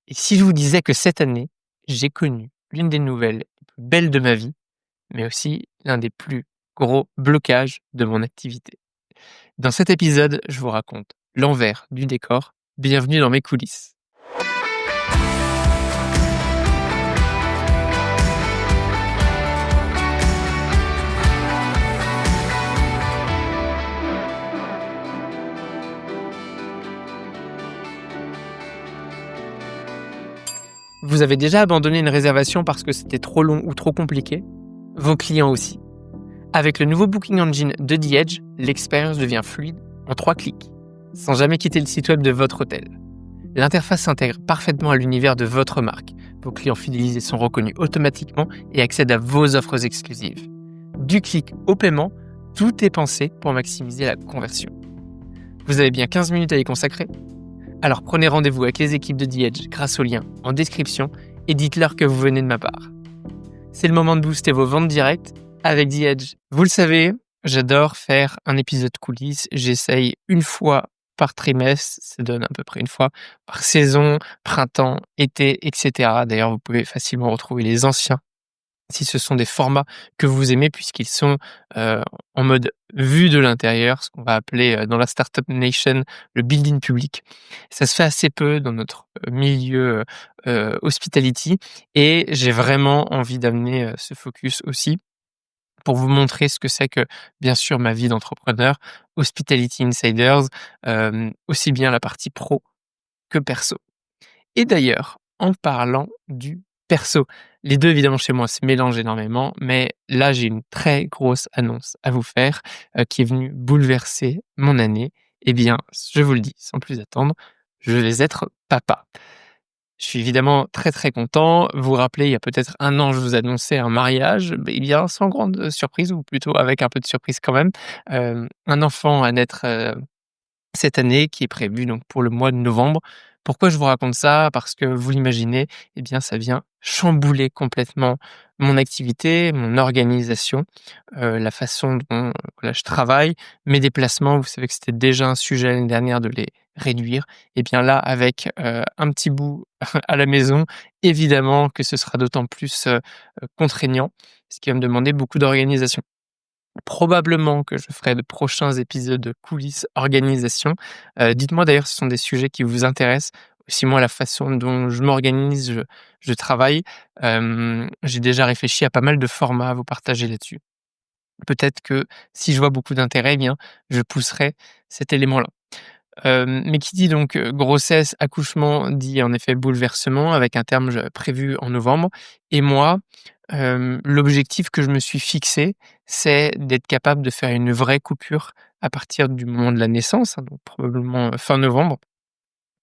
Et si je vous disais que cette année, j'ai connu l'une des nouvelles les plus belles de ma vie, mais aussi l'un des plus gros blocages de mon activité. Dans cet épisode, je vous raconte l'envers du décor. Bienvenue dans mes coulisses. Vous avez déjà abandonné une réservation parce que c'était trop long ou trop compliqué? Vos clients aussi. Avec le nouveau Booking Engine de The Edge, l'expérience devient fluide en 3 clics, sans jamais quitter le site web de votre hôtel. L'interface s'intègre parfaitement à l'univers de votre marque. Vos clients fidélisés sont reconnus automatiquement et accèdent à vos offres exclusives. Du clic au paiement, tout est pensé pour maximiser la conversion. Vous avez bien 15 minutes à y consacrer? Alors prenez rendez-vous avec les équipes de The Edge grâce au lien en description et dites-leur que vous venez de ma part. C'est le moment de booster vos ventes directes avec The Edge. Vous le savez, j'adore faire un épisode coulisses. J'essaye une fois par trimestre, ça donne à peu près une fois par saison, printemps, été, etc. D'ailleurs, vous pouvez facilement retrouver les anciens si ce sont des formats que vous aimez puisqu'ils sont en mode vue de l'intérieur, ce qu'on va appeler dans la Startup Nation le building public. Ça se fait assez peu dans notre milieu hospitality et j'ai vraiment envie d'amener ce focus aussi pour vous montrer ce que c'est que, bien sûr, ma vie d'entrepreneur, Hospitality Insiders, aussi bien la partie pro que perso. Et d'ailleurs, en parlant du perso, les 2 évidemment chez moi se mélangent énormément, mais là j'ai une très grosse annonce à vous faire, qui est venue bouleverser mon année. Eh bien, je vous le dis sans plus attendre, je vais être papa. Je suis évidemment très, très content. Vous vous rappelez, il y a peut-être 1 an, je vous annonçais un mariage, eh bien sans grande surprise ou plutôt avec un peu de surprise quand même, un enfant à naître, cette année qui est prévue donc pour le mois de novembre. Pourquoi je vous raconte ça? Parce que vous l'imaginez, eh bien ça vient chambouler complètement mon activité, mon organisation, la façon dont, voilà, je travaille, mes déplacements. Vous savez que c'était déjà un sujet l'année dernière de les réduire. Et bien là, avec, un petit bout à la maison, évidemment que ce sera d'autant plus, contraignant, ce qui va me demander beaucoup d'organisation. Probablement que je ferai de prochains épisodes de coulisses organisation. Dites-moi d'ailleurs si ce sont des sujets qui vous intéressent. Aussi moi la façon dont je m'organise, je travaille. J'ai déjà réfléchi à pas mal de formats à vous partager là-dessus. Peut-être que si je vois beaucoup d'intérêt, eh bien je pousserai cet élément-là. Mais qui dit donc, grossesse, accouchement, dit en effet bouleversement avec un terme prévu en novembre et moi, l'objectif que je me suis fixé, c'est d'être capable de faire une vraie coupure à partir du moment de la naissance, hein, donc probablement, fin novembre.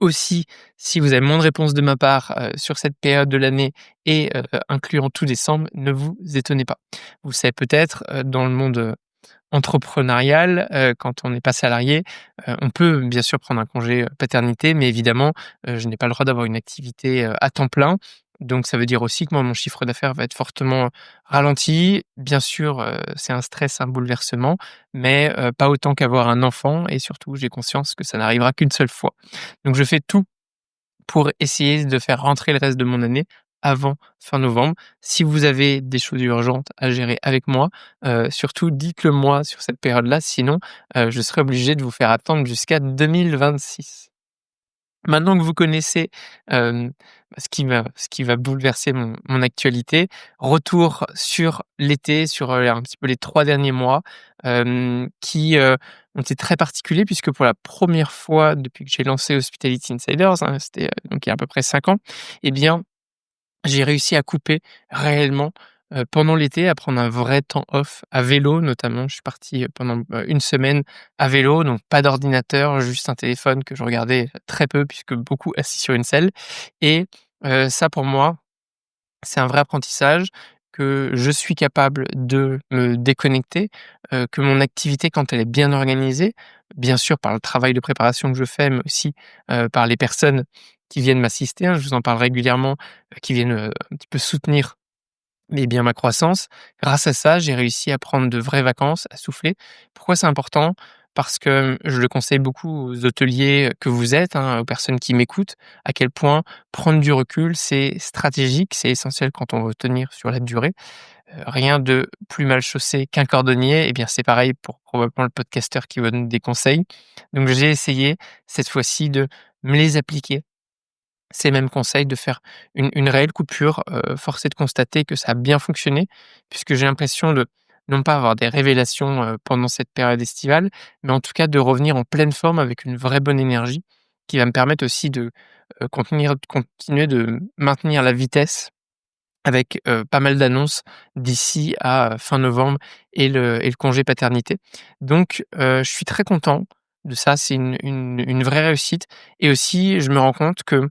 Aussi, si vous avez moins de réponses de ma part, sur cette période de l'année et incluant tout décembre, ne vous étonnez pas. Vous savez peut-être, dans le monde, entrepreneurial, quand on n'est pas salarié, on peut bien sûr prendre un congé, paternité, mais évidemment, je n'ai pas le droit d'avoir une activité, à temps plein. Donc ça veut dire aussi que moi, mon chiffre d'affaires va être fortement ralenti. Bien sûr, c'est un stress, un bouleversement, mais pas autant qu'avoir un enfant et surtout, j'ai conscience que ça n'arrivera qu'une seule fois. Donc je fais tout pour essayer de faire rentrer le reste de mon année avant fin novembre. Si vous avez des choses urgentes à gérer avec moi, surtout dites-le moi sur cette période-là, sinon, je serai obligé de vous faire attendre jusqu'à 2026. Maintenant que vous connaissez, ce qui va bouleverser mon actualité, retour sur l'été, sur, un petit peu les 3 derniers mois, qui, ont été très particuliers puisque pour la première fois depuis que j'ai lancé Hospitality Insiders, hein, c'était, donc il y a à peu près 5 ans, eh bien j'ai réussi à couper réellement, pendant l'été, à prendre un vrai temps off, à vélo notamment. Je suis parti, pendant, 1 semaine à vélo, donc pas d'ordinateur, juste un téléphone que je regardais très peu puisque beaucoup assis sur une selle et ça pour moi, c'est un vrai apprentissage, que je suis capable de me déconnecter, que mon activité quand elle est bien organisée, bien sûr par le travail de préparation que je fais, mais aussi, par les personnes qui viennent m'assister, hein, je vous en parle régulièrement, qui viennent, un petit peu soutenir, eh bien, ma croissance. Grâce à ça, j'ai réussi à prendre de vraies vacances, à souffler. Pourquoi c'est important? parce que je le conseille beaucoup aux hôteliers que vous êtes, hein, aux personnes qui m'écoutent, à quel point prendre du recul, c'est stratégique, c'est essentiel quand on veut tenir sur la durée. Rien de plus mal chaussé qu'un cordonnier, et bien, c'est pareil pour probablement le podcasteur qui vous donne des conseils. Donc j'ai essayé cette fois-ci de me les appliquer, ces mêmes conseils, de faire une réelle coupure. Force est de constater que ça a bien fonctionné, puisque j'ai l'impression de non pas avoir des révélations, pendant cette période estivale, mais en tout cas de revenir en pleine forme avec une vraie bonne énergie, qui va me permettre aussi de, continuer de maintenir la vitesse avec, pas mal d'annonces d'ici à fin novembre et le congé paternité. Donc, je suis très content de ça, c'est une vraie réussite, et aussi je me rends compte que,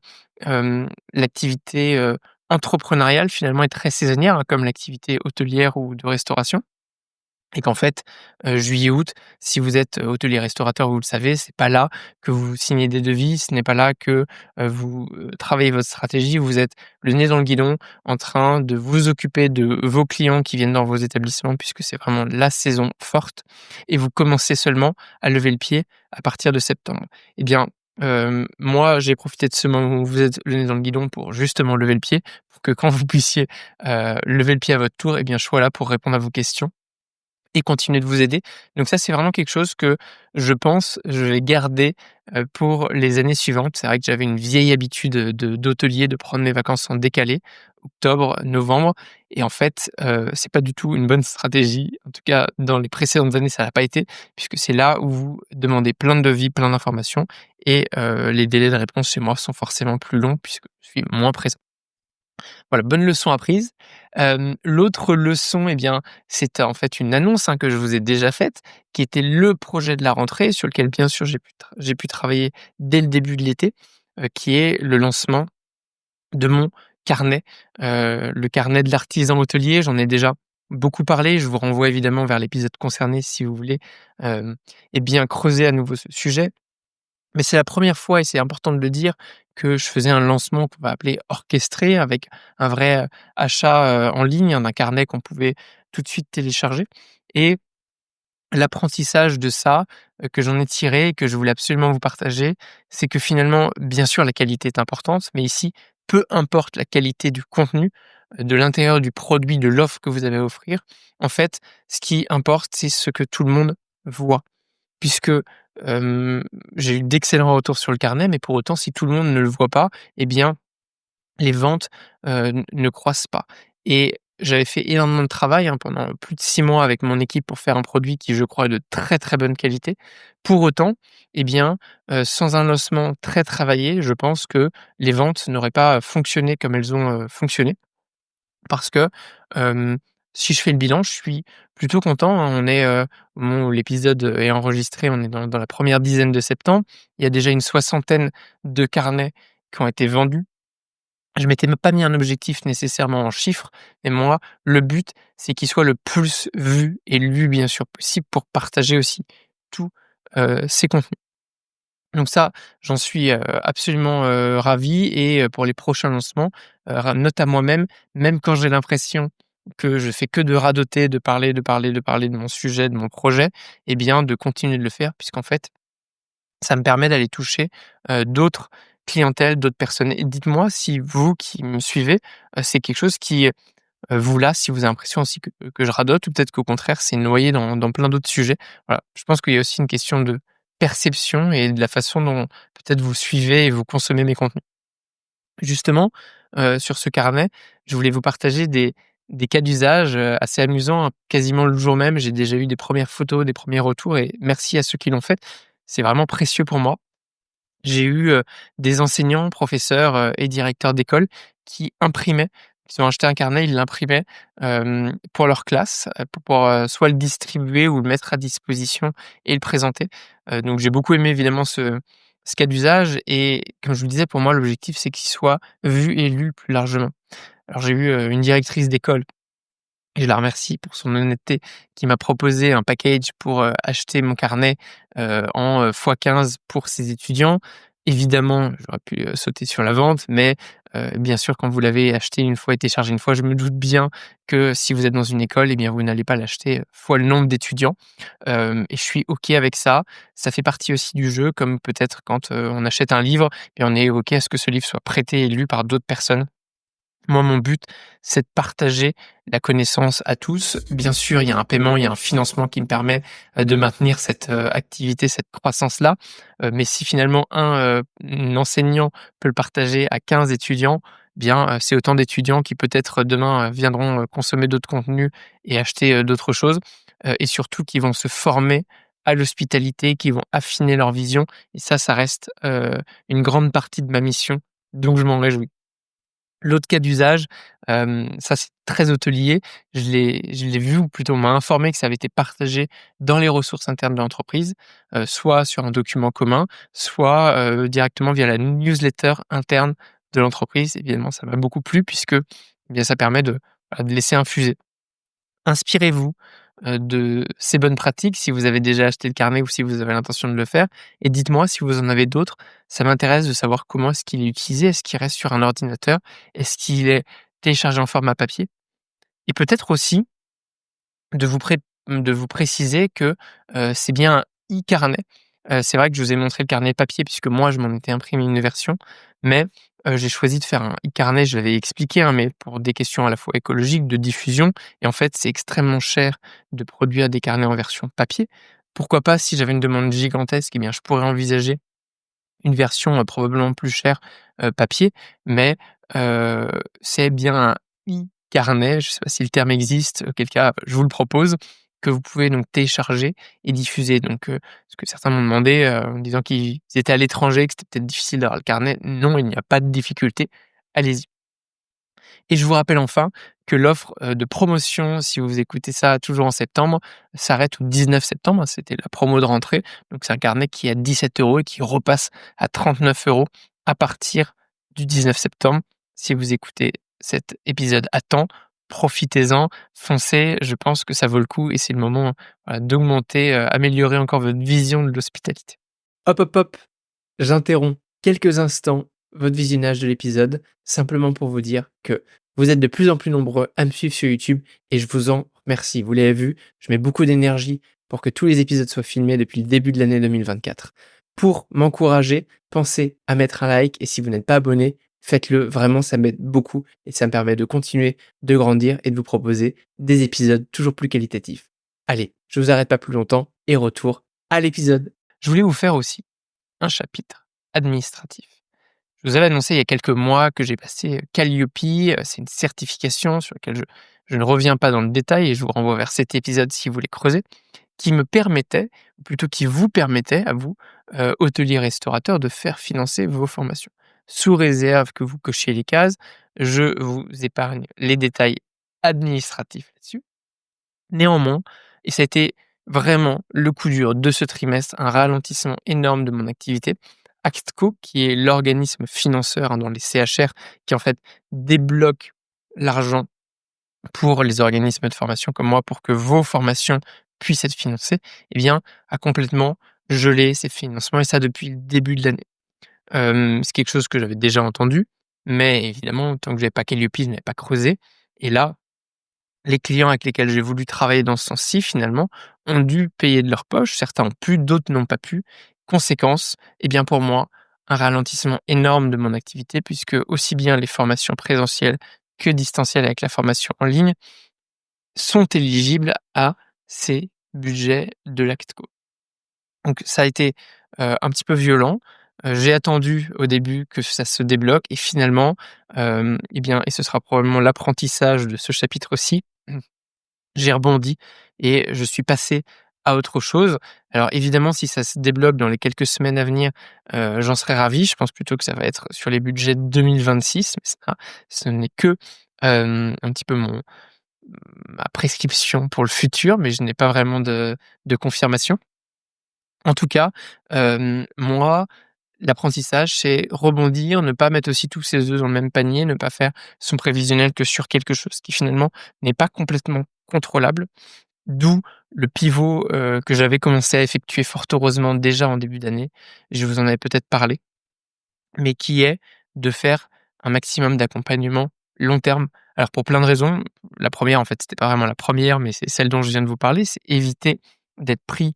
l'activité, entrepreneuriale finalement est très saisonnière, hein, comme l'activité hôtelière ou de restauration. Et qu'en fait, juillet-août, si vous êtes hôtelier-restaurateur, vous le savez, c'est pas là que vous signez des devis, ce n'est pas là que, vous, travaillez votre stratégie. Vous êtes le nez dans le guidon, en train de vous occuper de vos clients qui viennent dans vos établissements, puisque c'est vraiment la saison forte, et vous commencez seulement à lever le pied à partir de septembre. Eh bien, moi, j'ai profité de ce moment où vous êtes le nez dans le guidon pour justement lever le pied, pour que quand vous puissiez, lever le pied à votre tour, eh bien, je sois là pour répondre à vos questions et continuer de vous aider. Donc ça, c'est vraiment quelque chose que je pense, je vais garder, pour les années suivantes. C'est vrai que j'avais une vieille habitude, d'hôtelier, de prendre mes vacances en décalé, octobre, novembre, et en fait, c'est pas du tout une bonne stratégie. En tout cas, dans les précédentes années, ça l'a pas été, puisque c'est là où vous demandez plein de devis, plein d'informations, et les délais de réponse chez moi sont forcément plus longs puisque je suis moins présent. Voilà, bonne leçon apprise. L'autre leçon, eh bien, c'était en fait une annonce, hein, que je vous ai déjà faite, qui était le projet de la rentrée sur lequel bien sûr j'ai pu travailler dès le début de l'été, qui est le lancement de mon carnet, le carnet de l'artisan hôtelier. J'en ai déjà beaucoup parlé, je vous renvoie évidemment vers l'épisode concerné si vous voulez, eh bien creuser à nouveau ce sujet. Mais c'est la première fois, et c'est important de le dire, que je faisais un lancement qu'on va appeler orchestré, avec un vrai, achat, en ligne, hein, d'un carnet qu'on pouvait tout de suite télécharger, et l'apprentissage de ça, que j'en ai tiré et que je voulais absolument vous partager, c'est que finalement, bien sûr, la qualité est importante, mais ici, peu importe la qualité du contenu, de l'intérieur du produit, de l'offre que vous avez à offrir, en fait, ce qui importe, c'est ce que tout le monde voit. Puisque, j'ai eu d'excellents retours sur le carnet, mais pour autant, si tout le monde ne le voit pas, eh bien, les ventes, ne croissent pas, et j'avais fait énormément de travail, hein, pendant plus de 6 mois avec mon équipe pour faire un produit qui, je crois, est de très, très bonne qualité. Pour autant, eh bien, sans un lancement très travaillé, je pense que les ventes n'auraient pas fonctionné comme elles ont, fonctionné. Parce que, hem, si je fais le bilan, je suis plutôt content, hein. On est, au moment où l'épisode est enregistré, on est dans la première dizaine de septembre. Il y a déjà une soixantaine de carnets qui ont été vendus. Je m'étais même pas mis un objectif nécessairement en chiffres, mais moi, le but, c'est qu'il soit le plus vu et lu, bien sûr, possible, pour partager aussi tous, ces contenus. Donc ça, j'en suis, absolument, ravi, et pour les prochains lancements, note à moi-même, même quand j'ai l'impression que je fais que de radoter, de parler, de parler, de parler de mon sujet, de mon projet, eh bien de continuer de le faire, puisqu'en fait, ça me permet d'aller toucher, d'autres clientèles, d'autres personnes. Et dites-moi si vous qui me suivez, c'est quelque chose qui, vous lasse, si vous avez l'impression aussi que je radote, ou peut-être qu'au contraire c'est noyé dans plein d'autres sujets. Voilà, je pense qu'il y a aussi une question de perception et de la façon dont peut-être vous suivez et vous consommez mes contenus. Justement, sur ce carnet, je voulais vous partager des cas d'usage, assez amusants, hein. Quasiment le jour même, j'ai déjà eu des premières photos, des premiers retours, et merci à ceux qui l'ont fait. C'est vraiment précieux pour moi. J'ai eu, des enseignants, professeurs, et directeurs d'école qui imprimaient. Ils ont acheté un carnet, ils l'imprimaient, pour leur classe, pour, soit le distribuer ou le mettre à disposition et le présenter. Donc j'ai beaucoup aimé évidemment ce cas d'usage, et comme je vous le disais, pour moi, l'objectif, c'est qu'il soit vu et lu plus largement. Alors j'ai eu, une directrice d'école, et je la remercie pour son honnêteté, qui m'a proposé un package pour, acheter mon carnet, en, x15 pour ses étudiants. Évidemment, j'aurais pu, sauter sur la vente, mais, Bien sûr, quand vous l'avez acheté une fois et téléchargé une fois, je me doute bien que si vous êtes dans une école, eh bien, vous n'allez pas l'acheter fois le nombre d'étudiants. Et je suis OK avec ça. Ça fait partie aussi du jeu, comme peut-être quand, on achète un livre et on est OK à ce que ce livre soit prêté et lu par d'autres personnes. Moi, mon but, c'est de partager la connaissance à tous. Bien sûr, il y a un paiement, il y a un financement qui me permet, de maintenir cette, activité, cette croissance-là. Mais si finalement un enseignant peut le partager à 15 étudiants, bien, c'est autant d'étudiants qui peut-être demain, viendront, consommer d'autres contenus et acheter, d'autres choses, et surtout qui vont se former à l'hospitalité, qui vont affiner leur vision et ça reste, une grande partie de ma mission, donc je m'en réjouis. L'autre cas d'usage, ça c'est très hôtelier. Je l'ai vu ou plutôt on m'a informé que ça avait été partagé dans les ressources internes de l'entreprise, soit sur un document commun, soit, directement via la newsletter interne de l'entreprise. Évidemment, ça m'a beaucoup plu puisque, eh bien, ça permet de laisser infuser. Inspirez-vous, de ces bonnes pratiques si vous avez déjà acheté le carnet ou si vous avez l'intention de le faire et dites-moi si vous en avez d'autres. Ça m'intéresse de savoir comment est-ce qu'il est utilisé. Est-ce qu'il reste sur un ordinateur? Est-ce qu'il est téléchargé en format papier? Et peut-être aussi de vous pré de vous préciser que, c'est bien un e-carnet. C'est vrai que je vous ai montré le carnet papier puisque moi je m'en étais imprimé une version, mais, j'ai choisi de faire un e-carnet, je l'avais expliqué, hein, mais pour des questions à la fois écologiques, de diffusion et en fait, c'est extrêmement cher de produire des carnets en version papier. Pourquoi pas, si j'avais une demande gigantesque, eh bien, je pourrais envisager une version, probablement plus chère, papier, mais heu, c'est bien un e-carnet, je ne sais pas si le terme existe, auquel cas je vous le propose, que vous pouvez donc télécharger et diffuser donc parce que certains m'ont demandé, en disant qu'ils étaient à l'étranger, que c'était peut-être difficile d'avoir le carnet. Non, il n'y a pas de difficulté, allez-y. Et je vous rappelle enfin que l'offre, de promotion, si vous écoutez ça toujours en septembre, s'arrête au 19 septembre, hein, c'était la promo de rentrée. Donc c'est un carnet qui est à 17 € et qui repasse à 39 € à partir du 19 septembre. Si vous écoutez cet épisode à temps, profitez-en, foncez, je pense que ça vaut le coup et c'est le moment, voilà, d'augmenter, améliorer encore votre vision de l'hospitalité. Hop, hop, hop, j'interromps quelques instants votre visionnage de l'épisode, simplement pour vous dire que vous êtes de plus en plus nombreux à me suivre sur YouTube et je vous en remercie. Vous l'avez vu, je mets beaucoup d'énergie pour que tous les épisodes soient filmés depuis le début de l'année 2024. Pour m'encourager, pensez à mettre un like et si vous n'êtes pas abonné, faites-le. Vraiment, ça m'aide beaucoup et ça me permet de continuer de grandir et de vous proposer des épisodes toujours plus qualitatifs. Allez, je vous arrête pas plus longtemps et retour à l'épisode. Je voulais vous faire aussi un chapitre administratif. Je vous avais annoncé il y a quelques mois que j'ai passé, Calliope, c'est une certification sur laquelle je ne reviens pas dans le détail et je vous renvoie vers cet épisode si vous voulez creuser, qui me permettait, ou plutôt qui vous permettait à vous, hôteliers restaurateurs, de faire financer vos formations. Sous réserve que vous cochiez les cases, je vous épargne les détails administratifs là-dessus. Néanmoins, et ça a été vraiment le coup dur de ce trimestre, un ralentissement énorme de mon activité. Actco, qui est l'organisme financeur, hein, dans les CHR, qui en fait débloque l'argent pour les organismes de formation comme moi, pour que vos formations puissent être financées, eh bien, a complètement gelé ces financements et ça depuis le début de l'année. C'est quelque chose que j'avais déjà entendu, mais évidemment, tant que j'avais pas Calliope, je n'avais pas creusé et là, les clients avec lesquels j'ai voulu travailler dans ce sens-ci, finalement, ont dû payer de leur poche. Certains ont pu, d'autres n'ont pas pu. Conséquence, eh bien pour moi, un ralentissement énorme de mon activité puisque aussi bien les formations présentielles que distancielles avec la formation en ligne sont éligibles à ces budgets de l'ACTCO. Donc ça a été, un petit peu violent. J'ai attendu au début que ça se débloque et finalement, eh bien et ce sera probablement l'apprentissage de ce chapitre aussi, j'ai rebondi et je suis passé à autre chose. Alors évidemment, si ça se débloque dans les quelques semaines à venir, j'en serais ravi. Je pense plutôt que ça va être sur les budgets 2026, mais ça, ce n'est que, un petit peu ma prescription pour le futur, mais je n'ai pas vraiment de confirmation. En tout cas, moi, l'apprentissage, c'est rebondir, ne pas mettre aussi tous ses œufs dans le même panier, ne pas faire son prévisionnel que sur quelque chose qui finalement n'est pas complètement contrôlable. D'où le pivot, que j'avais commencé à effectuer fort heureusement déjà en début d'année. Je vous en avais peut-être parlé, mais qui est de faire un maximum d'accompagnement long terme. Alors pour plein de raisons. La première, en fait, c'était pas vraiment la première, mais c'est celle dont je viens de vous parler, c'est éviter d'être pris,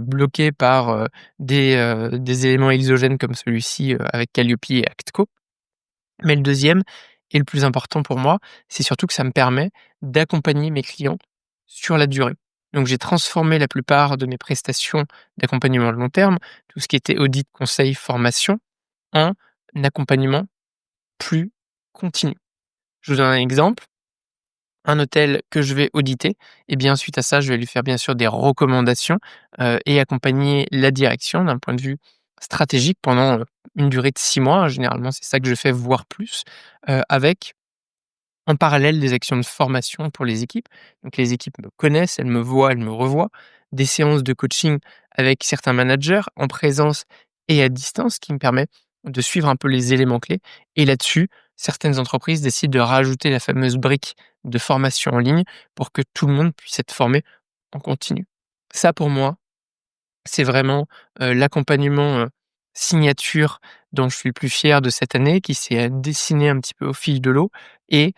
bloqué par, des éléments exogènes comme celui-ci, avec Calliope et Actco. Mais le deuxième et le plus important pour moi, c'est surtout que ça me permet d'accompagner mes clients sur la durée. Donc j'ai transformé la plupart de mes prestations d'accompagnement à long terme, tout ce qui était audit, conseil, formation, en accompagnement plus continu. Je vous donne un exemple, un hôtel que je vais auditer et bien suite à ça, je vais lui faire bien sûr des recommandations, et accompagner la direction d'un point de vue stratégique pendant, une durée de 6 mois. Généralement, c'est ça que je fais, voire plus, avec en parallèle des actions de formation pour les équipes. Donc les équipes me connaissent, elles me voient, elles me revoient. Des séances de coaching avec certains managers en présence et à distance qui me permet de suivre un peu les éléments clés. Et là-dessus, certaines entreprises décident de rajouter la fameuse brique de formation en ligne pour que tout le monde puisse être formé en continu. Ça pour moi, c'est vraiment, l'accompagnement, signature dont je suis le plus fier de cette année, qui s'est, dessiné un petit peu au fil de l'eau et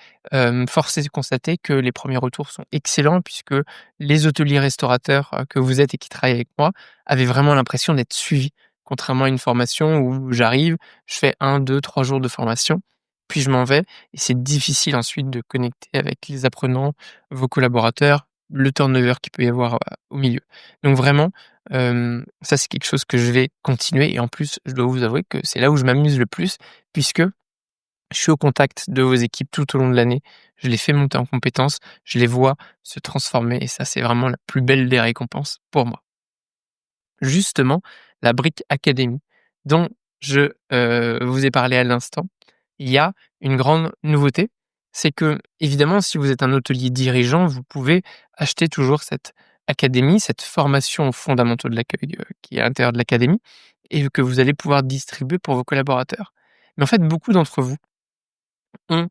force est de constater que les premiers retours sont excellents puisque les hôteliers restaurateurs, que vous êtes et qui travaillent avec moi, avaient vraiment l'impression d'être suivis. Contrairement à une formation où j'arrive, je fais 1, 2, 3 jours de formation, puis je m'en vais et c'est difficile ensuite de connecter avec les apprenants, vos collaborateurs, le turnover qu'il peut y avoir, au milieu. Donc vraiment, ça, c'est quelque chose que je vais continuer et en plus, je dois vous avouer que c'est là où je m'amuse le plus puisque je suis au contact de vos équipes tout au long de l'année. Je les fais monter en compétences, je les vois se transformer et ça, c'est vraiment la plus belle des récompenses pour moi. Justement, la brique académie dont je, vous ai parlé à l'instant, il y a une grande nouveauté. C'est que évidemment, si vous êtes un hôtelier dirigeant, vous pouvez acheter toujours cette académie, cette formation aux fondamentaux de l'accueil, qui est à l'intérieur de l'académie et que vous allez pouvoir distribuer pour vos collaborateurs. Mais en fait, beaucoup d'entre vous ont,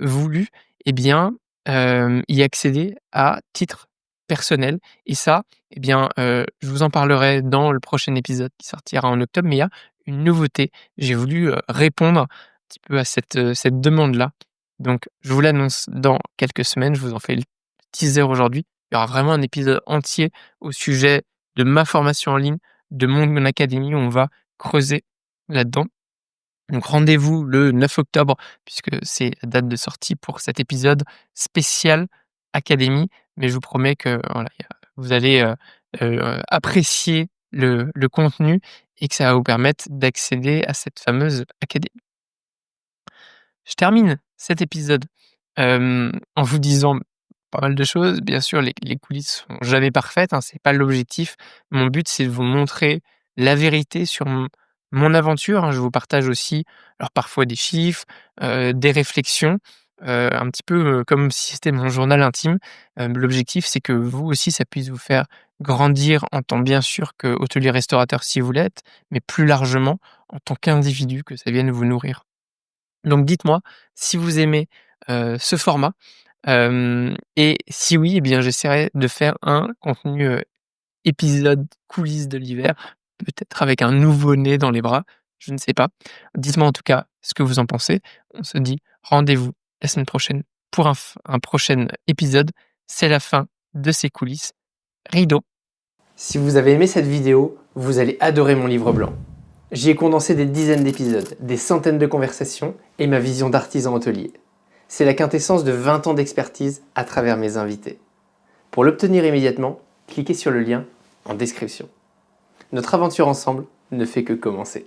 voulu eh bien, y accéder à titre personnel et ça, eh bien, je vous en parlerai dans le prochain épisode qui sortira en octobre, mais il y a une nouveauté. J'ai voulu, répondre un petit peu à cette demande-là. Donc je vous l'annonce dans quelques semaines, je vous en fais le teaser aujourd'hui. Il y aura vraiment un épisode entier au sujet de ma formation en ligne, de mon académie, où on va creuser là-dedans. Donc rendez-vous le 9 octobre puisque c'est la date de sortie pour cet épisode spécial académie, mais je vous promets que voilà, vous allez, apprécier le contenu et que ça va vous permettre d'accéder à cette fameuse académie. Je termine cet épisode, en vous disant pas mal de choses. Bien sûr, les coulisses sont jamais parfaites, hein, c'est pas l'objectif. Mon but, c'est de vous montrer la vérité sur mon aventure, hein. Je vous partage aussi, alors parfois des chiffres, des réflexions, un petit peu, comme si c'était mon journal intime. L'objectif, c'est que vous aussi, ça puisse vous faire grandir en tant bien sûr que hôtelier restaurateur si vous l'êtes, mais plus largement en tant qu'individu, que ça vienne vous nourrir. Donc dites-moi si vous aimez, ce format, et si oui, eh bien j'essaierai de faire un contenu, épisode coulisses de l'hiver, peut-être avec un nouveau-né dans les bras, je ne sais pas. Dites-moi en tout cas ce que vous en pensez. On se dit rendez-vous la semaine prochaine pour un prochain épisode. C'est la fin de ces coulisses. Rideau. Si vous avez aimé cette vidéo, vous allez adorer mon livre blanc. J'y ai condensé des dizaines d'épisodes, des centaines de conversations et ma vision d'artisan hôtelier. C'est la quintessence de 20 ans d'expertise à travers mes invités. Pour l'obtenir immédiatement, cliquez sur le lien en description. Notre aventure ensemble ne fait que commencer.